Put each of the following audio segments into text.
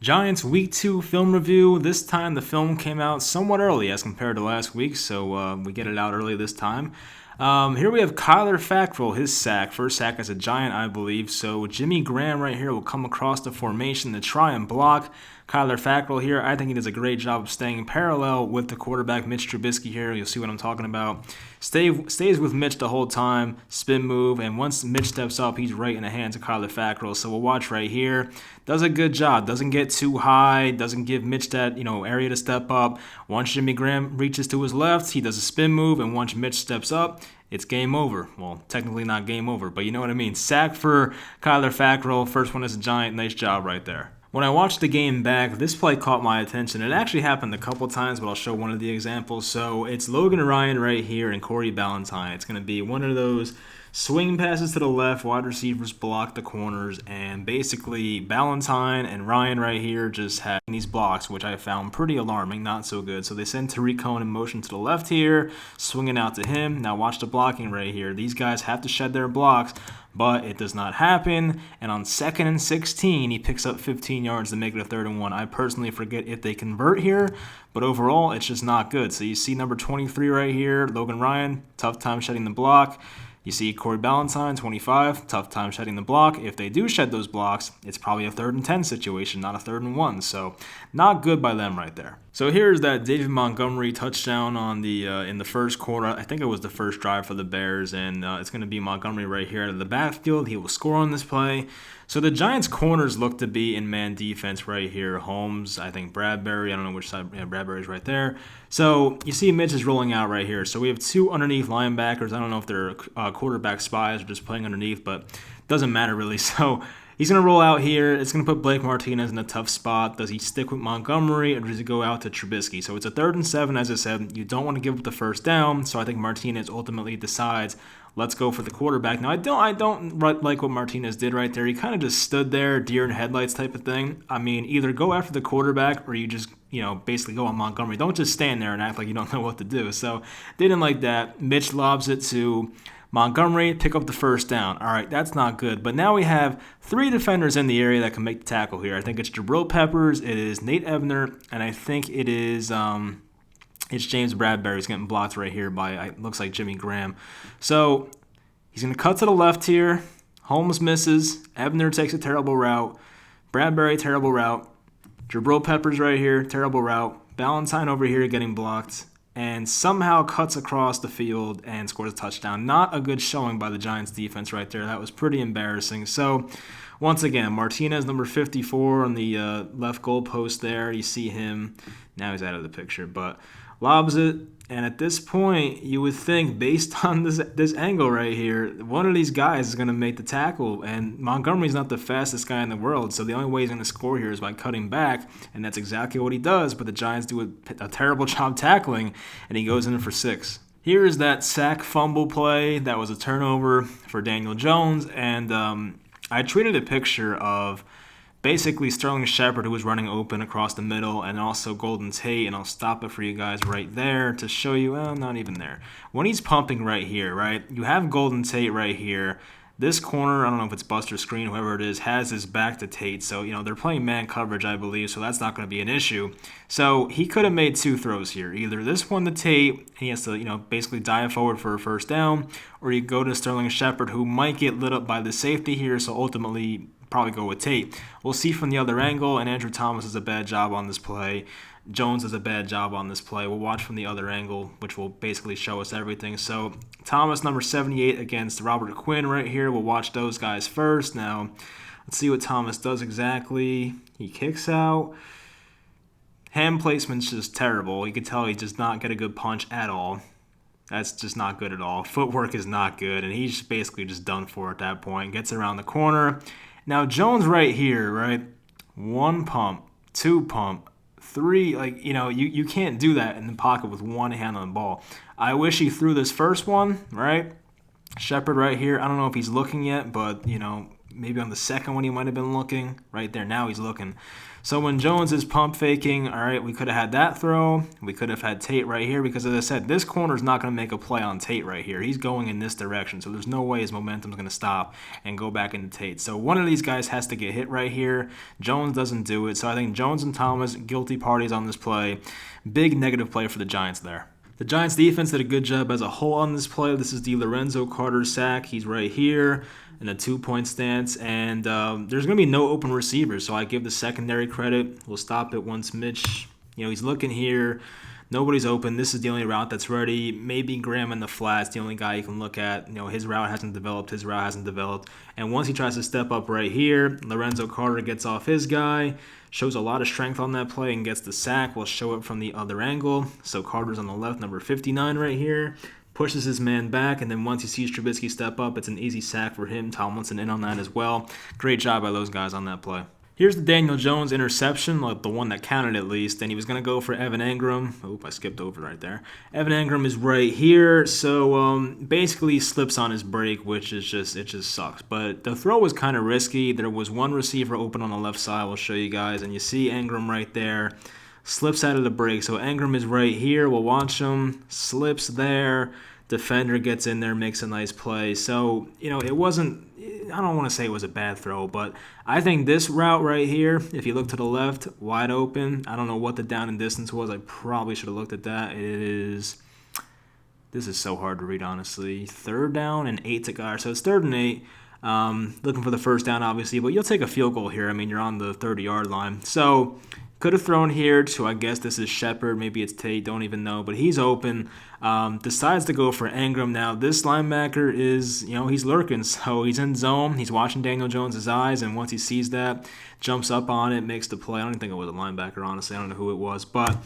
Giants Week 2 film review. This time the film came out somewhat early as compared to last week, so we get it out early this time. Here we have Kyler Fackrell, his sack, first sack as a Giant, I believe. So Jimmy Graham right here will come across the formation to try and block Kyler Fackrell here. I think he does a great job of staying parallel with the quarterback, Mitch Trubisky here. You'll see what I'm talking about. Stays with Mitch the whole time, spin move, and once Mitch steps up, he's right in the hands of Kyler Fackrell. So we'll watch right here. Does a good job. Doesn't get too high. Doesn't give Mitch that area to step up. Once Jimmy Graham reaches to his left, he does a spin move, and once Mitch steps up, it's game over. Well, technically not game over, but you know what I mean. Sack for Kyler Fackrell. First one as a Giant. Nice job right there. When I watched the game back, this play caught my attention. It actually happened a couple times, but I'll show one of the examples. So it's Logan Ryan right here and Corey Ballantyne. It's going to be one of those swing passes to the left, wide receivers block the corners, and basically Ballantyne and Ryan right here just had these blocks, which I found pretty alarming, not so good. So they send Tariq Cohen in motion to the left here, swinging out to him. Now watch the blocking right here. These guys have to shed their blocks, but it does not happen. And on 2nd and 16, he picks up 15 yards to make it a 3rd and 1. I personally forget if they convert here, but overall, it's just not good. So you see number 23 right here, Logan Ryan, tough time shedding the block. You see Corey Ballantyne, 25, tough time shedding the block. If they do shed those blocks, it's probably a 3rd and 10 situation, not a 3rd and 1. So not good by them right there. So here's that David Montgomery touchdown on the in the first quarter. I think it was the first drive for the Bears, and it's going to be Montgomery right here out of the backfield. He will score on this play. So the Giants' corners look to be in man defense right here. Holmes, I think Bradbury. I don't know which side. Yeah, Bradbury's right there. So you see Mitch is rolling out right here. So we have two underneath linebackers. I don't know if they're quarterback spies or just playing underneath, but doesn't matter really. So he's going to roll out here. It's going to put Blake Martinez in a tough spot. Does he stick with Montgomery or does he go out to Trubisky? So it's a 3rd and 7, as I said. You don't want to give up the first down. So I think Martinez ultimately decides, let's go for the quarterback. Now, I don't like what Martinez did right there. He kind of just stood there, deer in headlights type of thing. I mean, either go after the quarterback or you just, basically go on Montgomery. Don't just stand there and act like you don't know what to do. So they didn't like that. Mitch lobs it to Montgomery, pick up the first down. All right, that's not good. But now we have 3 defenders in the area that can make the tackle here. I think it's Jabril Peppers, it is Nate Ebner, and I think it is it's James Bradbury. He's getting blocked right here by, looks like Jimmy Graham. So he's going to cut to the left here. Holmes misses. Ebner takes a terrible route. Bradbury, terrible route. Jabril Peppers right here, terrible route. Ballantyne over here getting blocked. And somehow cuts across the field and scores a touchdown. Not a good showing by the Giants defense right there. That was pretty embarrassing. So once again, Martinez, number 54 on the left goal post there. You see him. Now he's out of the picture, but lobs it. And at this point, you would think, based on this angle right here, one of these guys is going to make the tackle. And Montgomery's not the fastest guy in the world, so the only way he's going to score here is by cutting back. And that's exactly what he does, but the Giants do a terrible job tackling, and he goes in for 6. Here is that sack fumble play. That was a turnover for Daniel Jones. And I tweeted a picture of basically Sterling Shepard, who was running open across the middle, and also Golden Tate, and I'll stop it for you guys right there to show you, not even there. When he's pumping right here, right, you have Golden Tate right here. This corner, I don't know if it's Buster Screen, whoever it is, has his back to Tate. So, they're playing man coverage, I believe, so that's not going to be an issue. So he could have made 2 throws here. Either this one to Tate, and he has to, basically dive forward for a first down, or you go to Sterling Shepard, who might get lit up by the safety here, so ultimately probably go with Tate. We'll see from the other angle, and Andrew Thomas does a bad job on this play. Jones does a bad job on this play. We'll watch from the other angle, which will basically show us everything. So Thomas, number 78, against Robert Quinn right here. We'll watch those guys first. Now, let's see what Thomas does exactly. He kicks out. Hand placement's just terrible. You can tell he does not get a good punch at all. That's just not good at all. Footwork is not good, and he's basically just done for at that point. Gets around the corner. Now, Jones right here, right? 1 pump, 2 pump, 3. You can't do that in the pocket with one hand on the ball. I wish he threw this first one, right? Shepard right here. I don't know if he's looking yet, but, maybe on the second one he might have been looking. Right there, now he's looking. So when Jones is pump faking, all right, we could have had that throw. We could have had Tate right here because, as I said, this corner is not going to make a play on Tate right here. He's going in this direction, so there's no way his momentum is going to stop and go back into Tate. So one of these guys has to get hit right here. Jones doesn't do it, so I think Jones and Thomas, guilty parties on this play. Big negative play for the Giants there. The Giants defense did a good job as a whole on this play. This is the Lorenzo Carter sack. He's right here in a 2-point stance, and there's going to be no open receivers, so I give the secondary credit. We'll stop it once Mitch, he's looking here. Nobody's open. This is the only route that's ready. Maybe Graham in the flats, the only guy you can look at. His route hasn't developed. And once he tries to step up right here, Lorenzo Carter gets off his guy, shows a lot of strength on that play and gets the sack. We'll show it from the other angle. So Carter's on the left, number 59 right here. Pushes his man back, and then once he sees Trubisky step up, it's an easy sack for him. Tomlinson in on that as well. Great job by those guys on that play. Here's the Daniel Jones interception, like the one that counted at least, and he was going to go for Evan Engram. Oop, I skipped over right there. Evan Engram is right here, so basically he slips on his break, which is it just sucks. But the throw was kind of risky. There was one receiver open on the left side, we'll show you guys, and you see Engram right there. Slips out of the break, so Engram is right here. We'll watch him. Slips there. Defender gets in there, makes a nice play. So, it wasn't, I don't want to say it was a bad throw, but I think this route right here, if you look to the left, wide open. I don't know what the down and distance was. I probably should have looked at that. This is so hard to read, honestly. 3rd down and 8 to go. So it's 3rd and 8. Looking for the first down, obviously, but you'll take a field goal here. I mean, you're on the 30-yard line. So could have thrown here to, I guess this is Shepard. Maybe it's Tate. Don't even know. But he's open. Decides to go for Engram. Now, this linebacker is, he's lurking. So he's in zone. He's watching Daniel Jones' eyes. And once he sees that, jumps up on it, makes the play. I don't even think it was a linebacker, honestly. I don't know who it was. But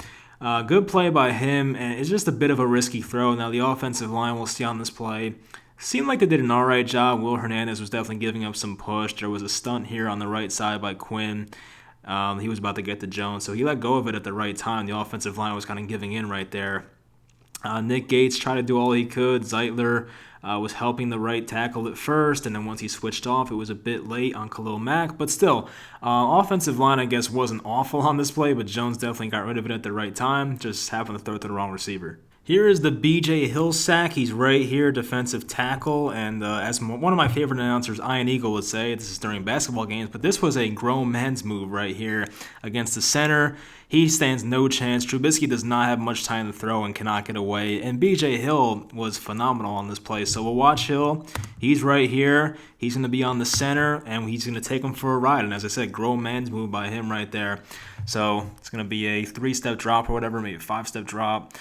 good play by him. And it's just a bit of a risky throw. Now, the offensive line we'll see on this play seemed like they did an all right job. Will Hernandez was definitely giving up some push. There was a stunt here on the right side by Quinn. He was about to get to Jones, so he let go of it at the right time. The offensive line was kind of giving in right there. Nick Gates tried to do all he could. Zeitler was helping the right tackle at first, and then once he switched off, it was a bit late on Khalil Mack. But still, offensive line, I guess, wasn't awful on this play, but Jones definitely got rid of it at the right time, just happened to throw it to the wrong receiver. Here is the B.J. Hill sack. He's right here, defensive tackle. And as one of my favorite announcers, Ian Eagle, would say, this is during basketball games, but this was a grown man's move right here against the center. He stands no chance. Trubisky does not have much time to throw and cannot get away. And B.J. Hill was phenomenal on this play. So we'll watch Hill. He's right here. He's going to be on the center, and he's going to take him for a ride. And as I said, grown man's move by him right there. So it's going to be a 3-step drop or whatever, maybe a 5-step drop.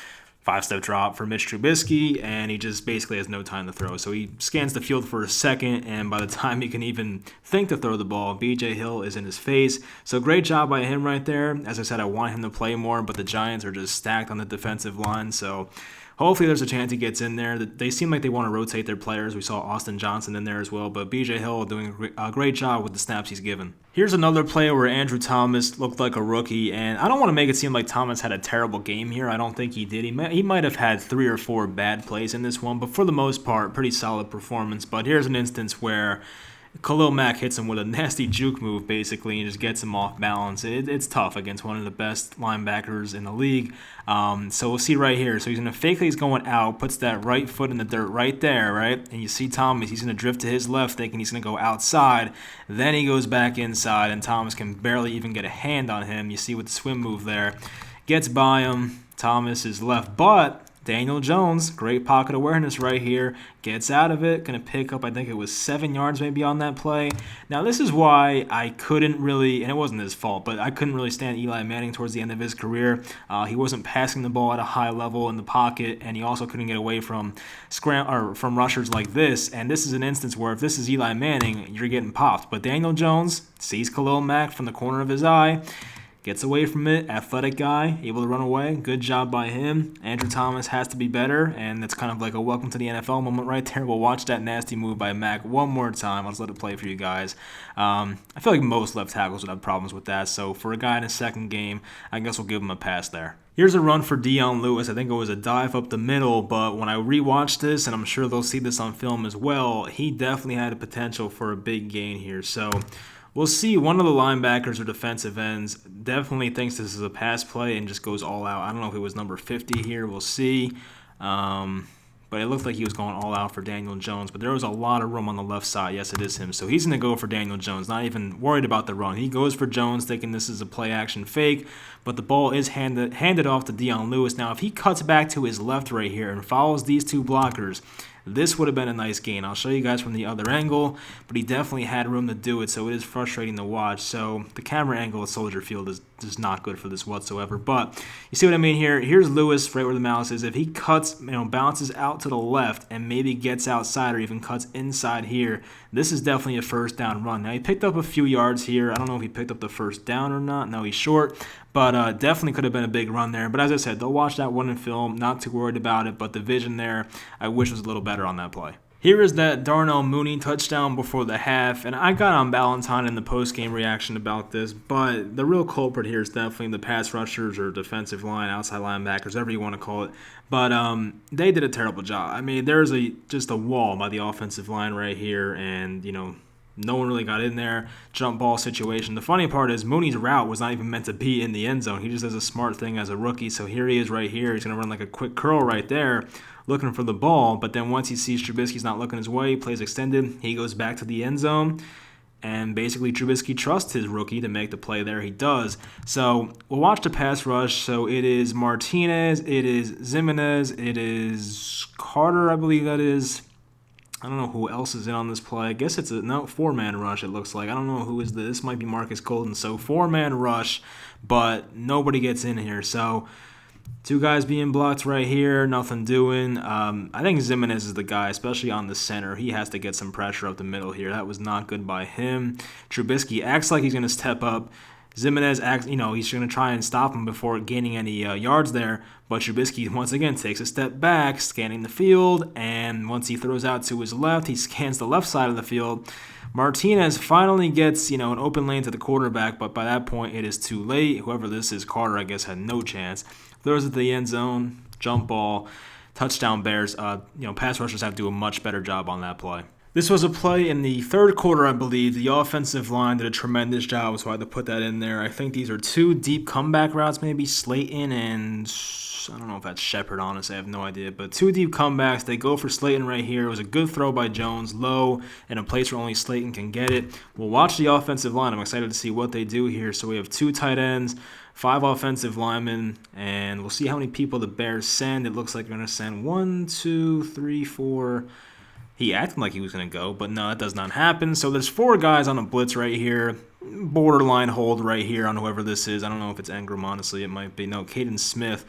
5-step drop for Mitch Trubisky, and he just basically has no time to throw. So he scans the field for a second, and by the time he can even think to throw the ball, B.J. Hill is in his face. So great job by him right there. As I said, I want him to play more, but the Giants are just stacked on the defensive line, so hopefully there's a chance he gets in there. They seem like they want to rotate their players. We saw Austin Johnson in there as well, but B.J. Hill doing a great job with the snaps he's given. Here's another play where Andrew Thomas looked like a rookie, and I don't want to make it seem like Thomas had a terrible game here. I don't think he did. He might have had 3 or 4 bad plays in this one, but for the most part, pretty solid performance. But here's an instance where Khalil Mack hits him with a nasty juke move, basically, and just gets him off balance. It's tough against one of the best linebackers in the league. So we'll see right here. So he's going to fake that he's going out, puts that right foot in the dirt right there, right? And you see Thomas, he's going to drift to his left, thinking he's going to go outside. Then he goes back inside, and Thomas can barely even get a hand on him. You see with the swim move there. Gets by him. Thomas is left, but Daniel Jones, great pocket awareness right here, gets out of it, going to pick up, I think it was 7 yards maybe on that play. Now, this is why I couldn't really, and it wasn't his fault, but I couldn't really stand Eli Manning towards the end of his career. He wasn't passing the ball at a high level in the pocket, and he also couldn't get away from from rushers like this. And this is an instance where if this is Eli Manning, you're getting popped. But Daniel Jones sees Khalil Mack from the corner of his eye, gets away from it, athletic guy, able to run away. Good job by him. Andrew Thomas has to be better, and it's kind of like a welcome to the NFL moment right there. We'll watch that nasty move by Mack one more time. I'll just let it play for you guys. I feel like most left tackles would have problems with that, so for a guy in his second game, I guess we'll give him a pass there. Here's a run for Dion Lewis. I think it was a dive up the middle, but when I rewatched this, and I'm sure they'll see this on film as well, he definitely had a potential for a big gain here. So We'll see. One of the linebackers or defensive ends definitely thinks this is a pass play and just goes all out. I don't know if it was number 50 here. We'll see. But it looked like he was going all out for Daniel Jones. But there was a lot of room on the left side. Yes, it is him. So he's going to go for Daniel Jones, not even worried about the run. He goes for Jones, thinking this is a play-action fake. But the ball is handed off to Dion Lewis. Now, if he cuts back to his left right here and follows these two blockers, this would have been a nice gain. I'll show you guys from the other angle, but he definitely had room to do it, so it is frustrating to watch. So the camera angle at Soldier Field is just not good for this whatsoever. But you see what I mean here? Here's Lewis right where the mouse is. If he cuts, bounces out to the left and maybe gets outside or even cuts inside here, this is definitely a first down run. Now, he picked up a few yards here. I don't know if he picked up the first down or not. No, he's short. But definitely could have been a big run there. But as I said, they'll watch that one in film. Not too worried about it. But the vision there, I wish was a little better on that play. Here is that Darnell Mooney touchdown before the half. And I got on Valentine in the post-game reaction about this. But the real culprit here is definitely the pass rushers or defensive line, outside linebackers, whatever you want to call it. But they did a terrible job. I mean, there's just a wall by the offensive line right here. And, no one really got in there. Jump ball situation. The funny part is Mooney's route was not even meant to be in the end zone. He just does a smart thing as a rookie. So here he is right here. He's going to run like a quick curl right there, looking for the ball. But then once he sees Trubisky's not looking his way, he plays extended. He goes back to the end zone. And basically Trubisky trusts his rookie to make the play there. He does. So we'll watch the pass rush. So it is Martinez. It is Jimenez. It is Carter, I believe that is. I don't know who else is in on this play. I guess it's a four-man rush, it looks like. I don't know who is this. Might be Marcus Golden. So four-man rush, but nobody gets in here. So two guys being blocked right here, nothing doing. I think Jimenez is the guy, especially on the center. He has to get some pressure up the middle here. That was not good by him. Trubisky acts like he's going to step up. Jimenez acts, he's going to try and stop him before gaining any yards there. But Trubisky, once again, takes a step back, scanning the field. And once he throws out to his left, he scans the left side of the field. Martinez finally gets, an open lane to the quarterback. But by that point, it is too late. Whoever this is, Carter, I guess, had no chance. Throws it to the end zone, jump ball, touchdown Bears. Pass rushers have to do a much better job on that play. This was a play in the third quarter, I believe. The offensive line did a tremendous job, so I had to put that in there. I think these are two deep comeback routes, maybe Slayton and I don't know if that's Shepard, honestly. I have no idea. But two deep comebacks. They go for Slayton right here. It was a good throw by Jones, low, in a place where only Slayton can get it. We'll watch the offensive line. I'm excited to see what they do here. So we have two tight ends, 5 offensive linemen, and we'll see how many people the Bears send. It looks like they're going to send 1, 2, 3, 4. He acted like he was going to go, but no, that does not happen. So there's 4 guys on a blitz right here. Borderline hold right here on whoever this is. I don't know if it's Engram, honestly. It might be. No, Caden Smith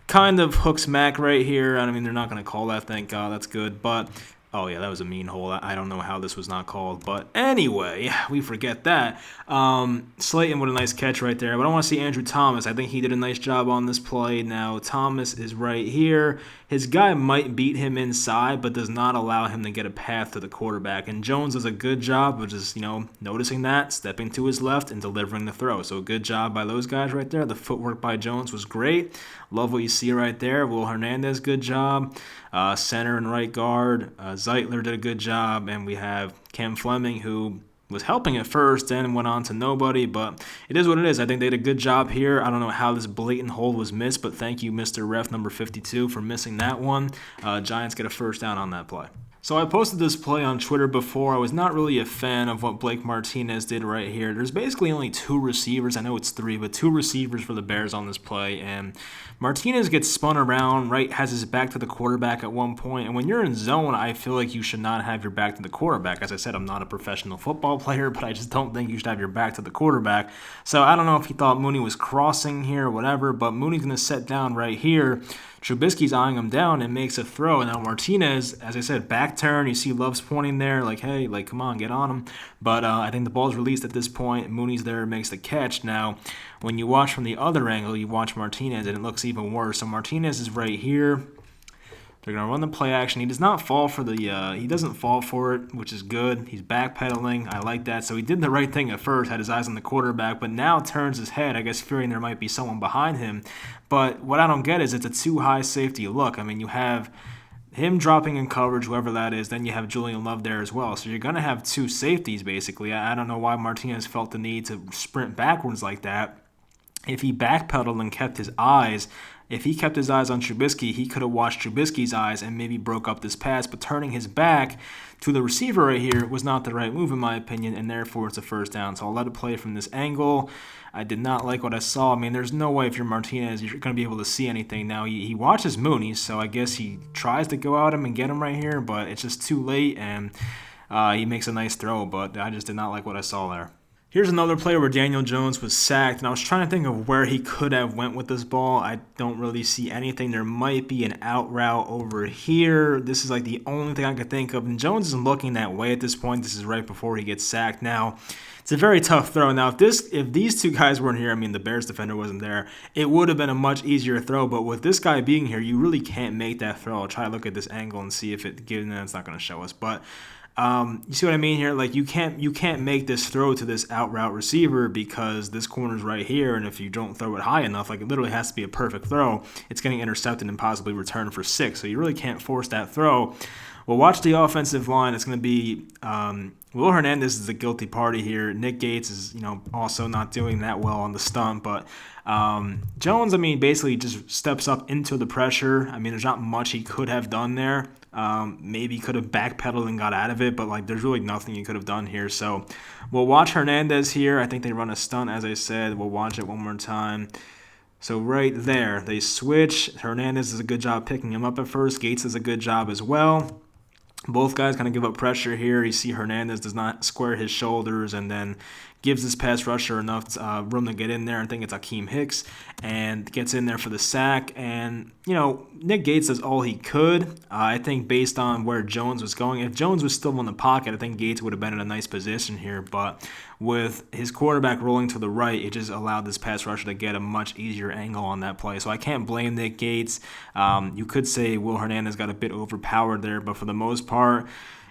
kind of hooks Mac right here. I mean, they're not going to call that, thank God. That's good. But, oh, yeah, that was a mean hold. I don't know how this was not called. But anyway, we forget that. Slayton with a nice catch right there. But I want to see Andrew Thomas. I think he did a nice job on this play. Now, Thomas is right here. His guy might beat him inside, but does not allow him to get a path to the quarterback. And Jones does a good job of just, noticing that, stepping to his left, and delivering the throw. So good job by those guys right there. The footwork by Jones was great. Love what you see right there. Will Hernandez, good job. Center and right guard. Zeitler did a good job. And we have Cam Fleming, who was helping at first, then went on to nobody, but it is what it is. I think they did a good job here. I don't know how this blatant hold was missed, but thank you, Mr. Ref number 52, for missing that one. Giants get a first down on that play. So I posted this play on Twitter before. I was not really a fan of what Blake Martinez did right here. There's basically only 2 receivers. I know it's 3, but 2 receivers for the Bears on this play. And Martinez gets spun around, right, has his back to the quarterback at one point. And when you're in zone, I feel like you should not have your back to the quarterback. As I said, I'm not a professional football player, but I just don't think you should have your back to the quarterback. So I don't know if he thought Mooney was crossing here or whatever, but Mooney's going to set down right here. Trubisky's eyeing him down and makes a throw. And now Martinez, as I said, back turn. You see Love's pointing there like, hey, come on, get on him. But I think the ball's released at this point. Mooney's there, makes the catch. Now, when you watch from the other angle, you watch Martinez, and it looks even worse. So Martinez is right here. They're going to run the play action. He does not fall for he doesn't fall for it, which is good. He's backpedaling. I like that. So he did the right thing at first, had his eyes on the quarterback, but now turns his head, I guess fearing there might be someone behind him. But what I don't get is it's a too high safety look. I mean, you have him dropping in coverage, whoever that is, then you have Julian Love there as well. So you're going to have two safeties, basically. I don't know why Martinez felt the need to sprint backwards like that. If he backpedaled and kept his eyes, if he kept his eyes on Trubisky, he could have watched Trubisky's eyes and maybe broke up this pass. But turning his back to the receiver right here was not the right move, in my opinion, and therefore it's a first down. So I'll let it play from this angle. I did not like what I saw. I mean, there's no way if you're Martinez, you're going to be able to see anything. Now, he watches Mooney, so I guess he tries to go at him and get him right here, but it's just too late, and he makes a nice throw, but I just did not like what I saw there. Here's another play where Daniel Jones was sacked, and I was trying to think of where he could have went with this ball. I don't really see anything. There might be an out route over here. This is like the only thing I could think of, and Jones isn't looking that way at this point. This is right before he gets sacked. Now, it's a very tough throw. Now, if these two guys weren't here, I mean, the Bears defender wasn't there, it would have been a much easier throw, but with this guy being here, you really can't make that throw. I'll try to look at this angle and see if it gives, and it's not going to show us, but you see what I mean here? Like you can't make this throw to this out route receiver because this corner's right here, and if you don't throw it high enough, like it literally has to be a perfect throw. It's getting intercepted and possibly returned for 6, so you really can't force that throw. Well, watch the offensive line. It's going to be Will Hernandez is the guilty party here. Nick Gates is also not doing that well on the stump, but Jones, I mean, basically just steps up into the pressure. I mean, there's not much he could have done there. Maybe he could have backpedaled and got out of it, but like there's really nothing he could have done here. So we'll watch Hernandez here. I think they run a stunt, as I said. We'll watch it one more time. So right there, they switch. Hernandez does a good job picking him up at first. Gates does a good job as well. Both guys kind of give up pressure here. You see Hernandez does not square his shoulders and then gives this pass rusher enough room to get in there. I think it's Akeem Hicks, and gets in there for the sack. And, Nick Gates does all he could. I think based on where Jones was going, if Jones was still in the pocket, I think Gates would have been in a nice position here. But with his quarterback rolling to the right, it just allowed this pass rusher to get a much easier angle on that play. So I can't blame Nick Gates. You could say Will Hernandez got a bit overpowered there, but for the most part,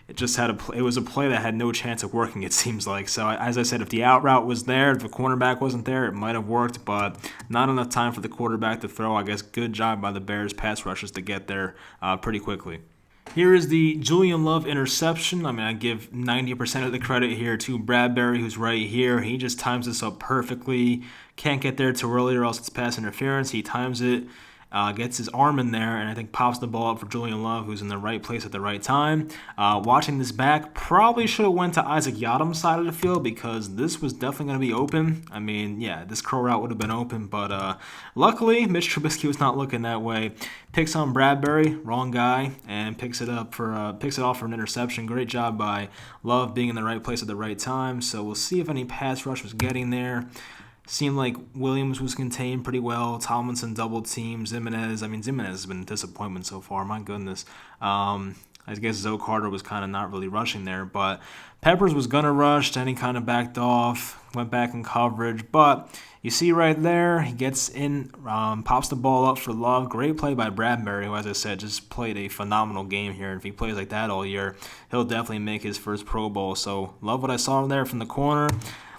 it was a play that had no chance of working, it seems like. So as I said, if the out route was there, if the cornerback wasn't there, it might have worked, but not enough time for the quarterback to throw. I guess good job by the Bears pass rushers to get there pretty quickly. Here is the Julian Love interception. I mean, I give 90% of the credit here to Bradbury, who's right here. He just times this up perfectly. Can't get there too early or else it's pass interference. He times it. Gets his arm in there, and I think pops the ball up for Julian Love, who's in the right place at the right time. Watching this back, probably should have went to Isaac Yadam's side of the field because this was definitely going to be open. I mean, yeah, this curl route would have been open, but luckily, Mitch Trubisky was not looking that way. Picks on Bradbury, wrong guy, and picks it off for an interception. Great job by Love being in the right place at the right time. So we'll see if any pass rush was getting there. Seemed like Williams was contained pretty well. Tomlinson double team. Zimenez has been a disappointment so far. My goodness. I guess Zoe Carter was kind of not really rushing there. But Peppers was going to rush. Then he kind of backed off. Went back in coverage. But you see right there, he gets in, pops the ball up for Love. Great play by Bradbury, who, as I said, just played a phenomenal game here. If he plays like that all year, he'll definitely make his first Pro Bowl. So love what I saw there from the corner.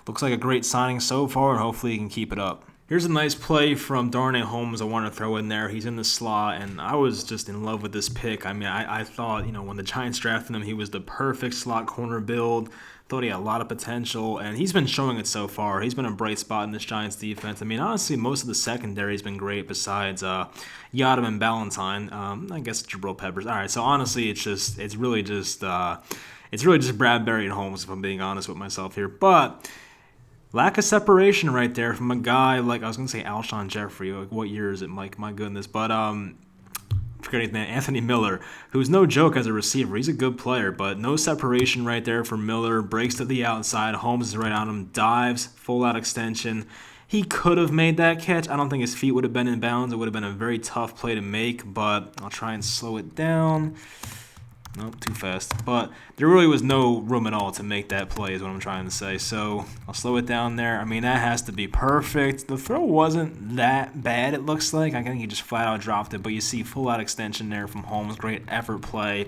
Looks like a great signing so far, and hopefully he can keep it up. Here's a nice play from Darnay Holmes I want to throw in there. He's in the slot, and I was just in love with this pick. I mean, I thought, when the Giants drafted him, he was the perfect slot corner build. Thought he had a lot of potential, and he's been showing it so far. He's been a bright spot in this Giants defense. I mean, honestly, most of the secondary has been great besides Yadam and Ballantyne. I guess Jabril Peppers. All right, so honestly, it's really just Bradbury and Holmes, if I'm being honest with myself here. But lack of separation right there from a guy like, I was going to say Alshon Jeffrey. Like, what year is it, Mike? My goodness. But forgetting his name, Anthony Miller, who's no joke as a receiver. He's a good player, but no separation right there for Miller. Breaks to the outside. Holmes is right on him. Dives. Full out extension. He could have made that catch. I don't think his feet would have been in bounds. It would have been a very tough play to make, but I'll try and slow it down. Nope, too fast. But there really was no room at all to make that play is what I'm trying to say. So I'll slow it down there. I mean, that has to be perfect. The throw wasn't that bad, it looks like. I think he just flat out dropped it. But you see full-out extension there from Holmes. Great effort play.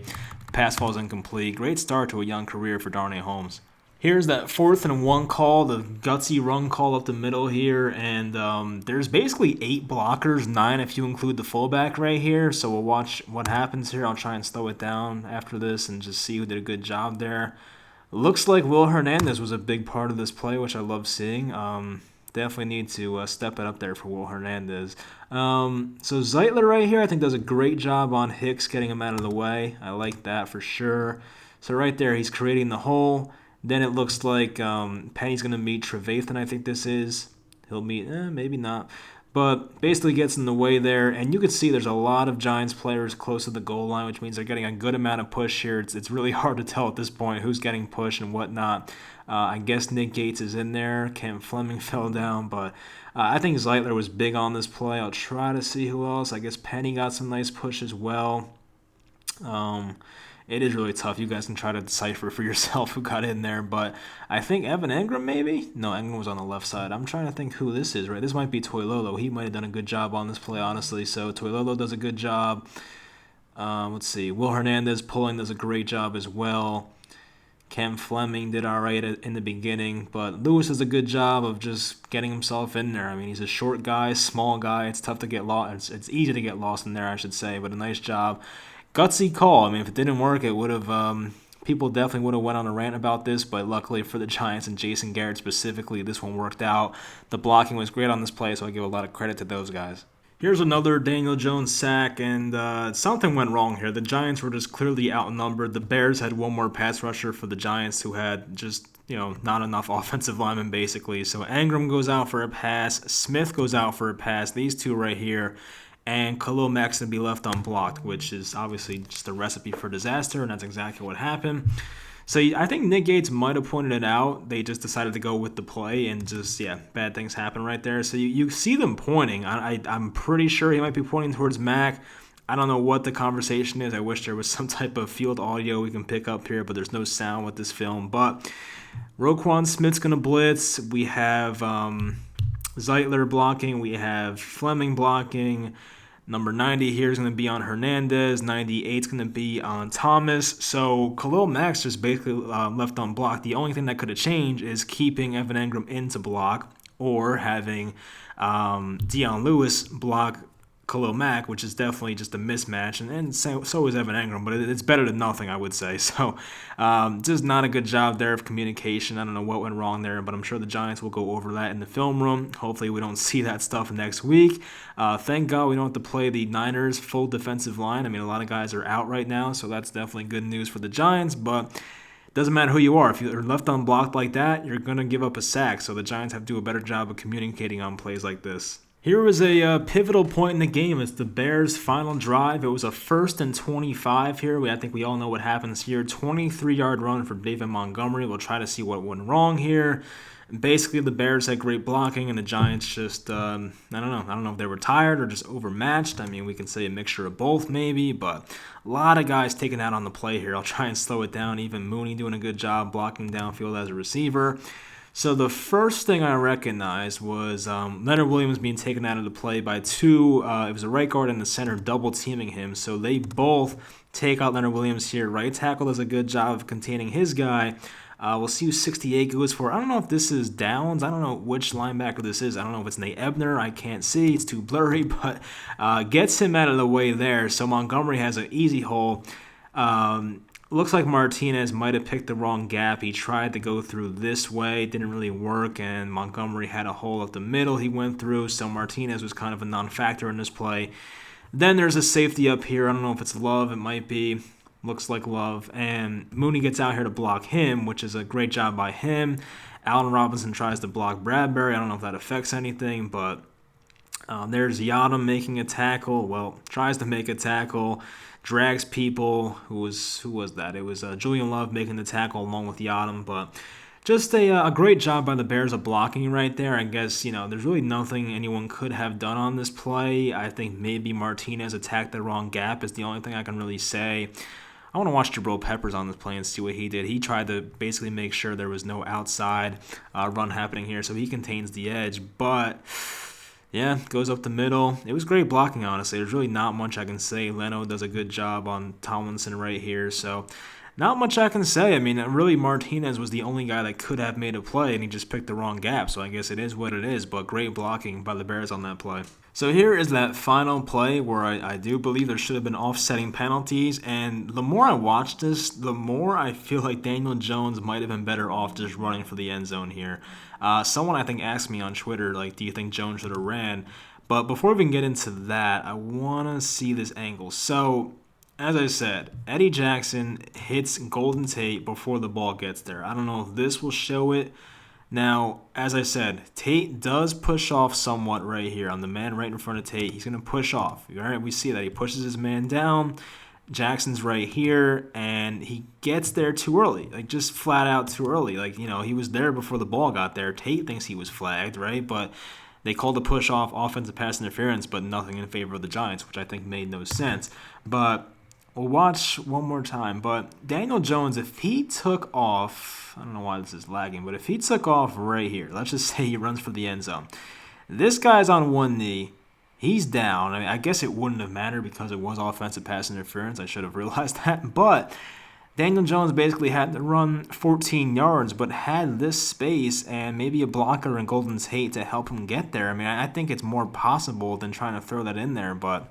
Pass falls incomplete. Great start to a young career for Darnay Holmes. Here's that 4th and 1 call, the gutsy run call up the middle here, and there's basically 8 blockers, 9 if you include the fullback right here. So we'll watch what happens here. I'll try and slow it down after this and just see who did a good job there. Looks like Will Hernandez was a big part of this play, which I love seeing. Definitely need to step it up there for Will Hernandez. So Zeitler right here, I think does a great job on Hicks getting him out of the way. I like that for sure. So right there, he's creating the hole. Then it looks like Penny's going to meet Trevathan, I think this is. He'll meet, maybe not. But basically gets in the way there. And you can see there's a lot of Giants players close to the goal line, which means they're getting a good amount of push here. It's really hard to tell at this point who's getting pushed and whatnot. I guess Nick Gates is in there. Cam Fleming fell down. But I think Zeitler was big on this play. I'll try to see who else. I guess Penny got some nice push as well. It is really tough. You guys can try to decipher for yourself who got in there. But I think Evan Engram maybe? No, Engram was on the left side. I'm trying to think who this is, right? This might be Toilolo. He might have done a good job on this play, honestly. So Toilolo does a good job. Let's see. Will Hernandez pulling does a great job as well. Cam Fleming did all right in the beginning. But Lewis does a good job of just getting himself in there. I mean, he's a short guy, small guy. It's tough to get lost. It's easy to get lost in there, I should say. But a nice job. Gutsy call. I mean, if it didn't work, it would have. People definitely would have went on a rant about this, but luckily for the Giants and Jason Garrett specifically, this one worked out. The blocking was great on this play, so I give a lot of credit to those guys. Here's another Daniel Jones sack, and something went wrong here. The Giants were just clearly outnumbered. The Bears had one more pass rusher for the Giants who had just, not enough offensive linemen, basically. So Engram goes out for a pass. Smith goes out for a pass. These two right here. And Khalil Mack's going to be left unblocked, which is obviously just a recipe for disaster, and that's exactly what happened. So I think Nick Gates might have pointed it out. They just decided to go with the play, and just, bad things happen right there. So you see them pointing. I'm pretty sure he might be pointing towards Mack. I don't know what the conversation is. I wish there was some type of field audio we can pick up here, but there's no sound with this film. But Roquan Smith's going to blitz. We have Zeitler blocking. We have Fleming blocking. Number 90 here is going to be on Hernandez. 98 is going to be on Thomas. So Khalil Mack's just basically left unblocked. The only thing that could have changed is keeping Evan Engram into block or having Dion Lewis block Khalil Mack, which is definitely just a mismatch, and so is Evan Engram, but it's better than nothing, I would say. So just not a good job there of communication. I don't know what went wrong there, but I'm sure the Giants will go over that in the film room. Hopefully we don't see that stuff next week. Thank God we don't have to play the Niners full defensive line. I mean, a lot of guys are out right now, so that's definitely good news for the Giants, but doesn't matter who you are. If you're left unblocked like that, you're going to give up a sack, so the Giants have to do a better job of communicating on plays like this. Here was a pivotal point in the game. It's the Bears' final drive. It was a 1st and 25 here. I think we all know what happens here. 23-yard run for David Montgomery. We'll try to see what went wrong here. Basically, the Bears had great blocking, and the Giants just, I don't know. I don't know if they were tired or just overmatched. I mean, we can say a mixture of both maybe, but a lot of guys taken out on the play here. I'll try and slow it down. Even Mooney doing a good job blocking downfield as a receiver. So the first thing I recognized was Leonard Williams being taken out of the play by two. It was a right guard and the center double teaming him. So they both take out Leonard Williams here. Right tackle does a good job of containing his guy. We'll see who 68 goes for. I don't know if this is Downs. I don't know which linebacker this is. I don't know if it's Nate Ebner. I can't see. It's too blurry. But gets him out of the way there. So Montgomery has an easy hole. Looks like Martinez might have picked the wrong gap. He tried to go through this way. It didn't really work, and Montgomery had a hole up the middle he went through, so Martinez was kind of a non-factor in this play. Then there's a safety up here. I don't know if it's Love. It might be. Looks like Love. And Mooney gets out here to block him, which is a great job by him. Allen Robinson tries to block Bradbury. I don't know if that affects anything, but there's Yadam making a tackle. Well, tries to make a tackle. Drags people. Who was that? It was Julian Love making the tackle along with Yadam, but just a great job by the Bears of blocking right there. I guess, there's really nothing anyone could have done on this play. I think maybe Martinez attacked the wrong gap is the only thing I can really say. I want to watch Jabril Peppers on this play and see what he did. He tried to basically make sure there was no outside run happening here, so he contains the edge, but yeah, goes up the middle. It was great blocking, honestly. There's really not much I can say. Leno does a good job on Tomlinson right here. So Not much I can say. I mean, really, Martinez was the only guy that could have made a play, and he just picked the wrong gap. So I guess it is what it is. But great blocking by the Bears on that play. So here is that final play where I do believe there should have been offsetting penalties. And the more I watch this, the more I feel like Daniel Jones might have been better off just running for the end zone here. Someone I think asked me on Twitter, like, do you think Jones should have ran? But before we can get into that, I want to see this angle. So, as I said, Eddie Jackson hits Golden Tate before the ball gets there. I don't know if this will show it. Now, as I said, Tate does push off somewhat right here on the man right in front of Tate. He's going to push off. All right, we see that. He pushes his man down. Jackson's right here, and he gets there too early, like just flat out too early. Like, he was there before the ball got there. Tate thinks he was flagged, right? But they called the push off offensive pass interference, but nothing in favor of the Giants, which I think made no sense. But we'll watch one more time. But Daniel Jones, if he took off, I don't know why this is lagging, but if he took off right here, let's just say he runs for the end zone. This guy's on one knee. He's down. I mean, I guess it wouldn't have mattered because it was offensive pass interference. I should have realized that. But Daniel Jones basically had to run 14 yards, but had this space and maybe a blocker in Golden Tate to help him get there. I mean, I think it's more possible than trying to throw that in there, but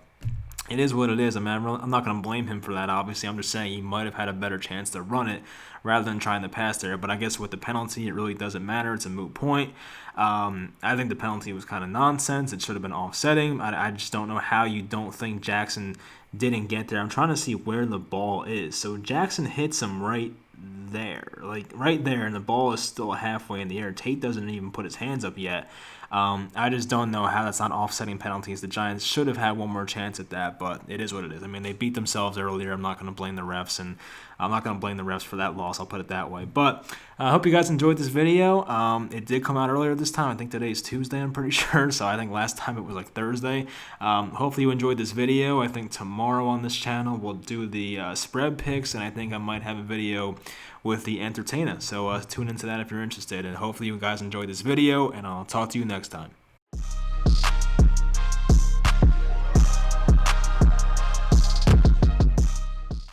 it is what it is. I mean, I'm not going to blame him for that, obviously. I'm just saying he might have had a better chance to run it rather than trying to pass there. But I guess with the penalty, it really doesn't matter. It's a moot point. I think the penalty was kind of nonsense. It should have been offsetting. I just don't know how you don't think Jackson didn't get there. I'm trying to see where the ball is. So Jackson hits him right there, like right there, and the ball is still halfway in the air. Tate doesn't even put his hands up yet. I just don't know how that's not offsetting penalties. The Giants should have had one more chance at that, but it is what it is. I mean, they beat themselves earlier. I'm not going to blame the refs, and I'm not going to blame the refs for that loss. I'll put it that way. But I hope you guys enjoyed this video. It did come out earlier this time. I think today is Tuesday, I'm pretty sure. So I think last time it was like Thursday. Hopefully you enjoyed this video. I think tomorrow on this channel we'll do the spread picks, and I think I might have a video with the entertainer. So tune into that if you're interested. And hopefully you guys enjoyed this video, and I'll talk to you next time.